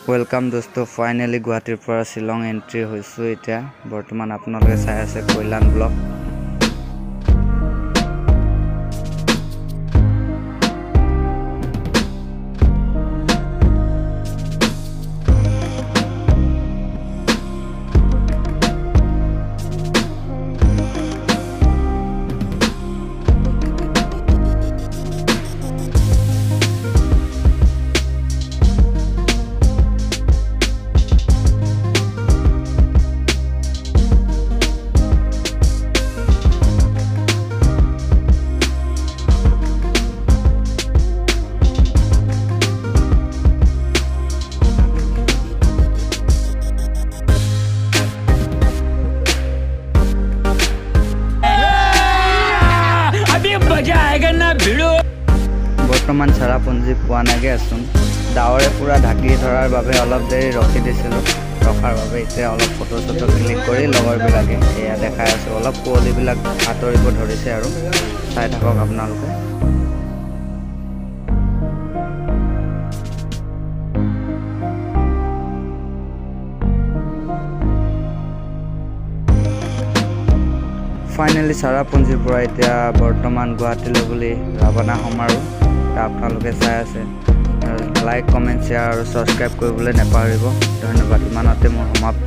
Welcome দোস্ত, finally গুৱাহাটীৰ পৰা শিলং এন্ট্ৰি হৈছো। এতিয়া বৰ্তমান আপোনালোকে চাই আছে কল্যাণ ব্লক। বৰ্তমান চেৰাপুঞ্জী পোৱা নাগে আছোন। ডাৱৰে পুৰা ঢাকি ধৰাৰ বাবে অলপ দেৰি ৰখি দিছিলোঁ। ৰখাৰ বাবে এতিয়া অলপ ফটো চটো ক্লিক কৰি লগৰবিলাকে এয়া দেখাই আছোঁ। অলপ কুঁৱলীবিলাক আঁতৰিব ধৰিছে আৰু চাই থাকক আপোনালোকে। ফাইনেলি চেৰাপুঞ্জীৰ পৰা এতিয়া বৰ্তমান গুৱাহাটীলৈ বুলি ৰাওনা হ'ম আৰু আপোনালোকে চাই আছে। লাইক, কমেণ্ট, শ্বেয়াৰ আৰু ছাবস্ক্ৰাইব কৰিবলৈ নাপাহৰিব। ধন্যবাদ। ইমানতে মোৰ সমাপ্ত।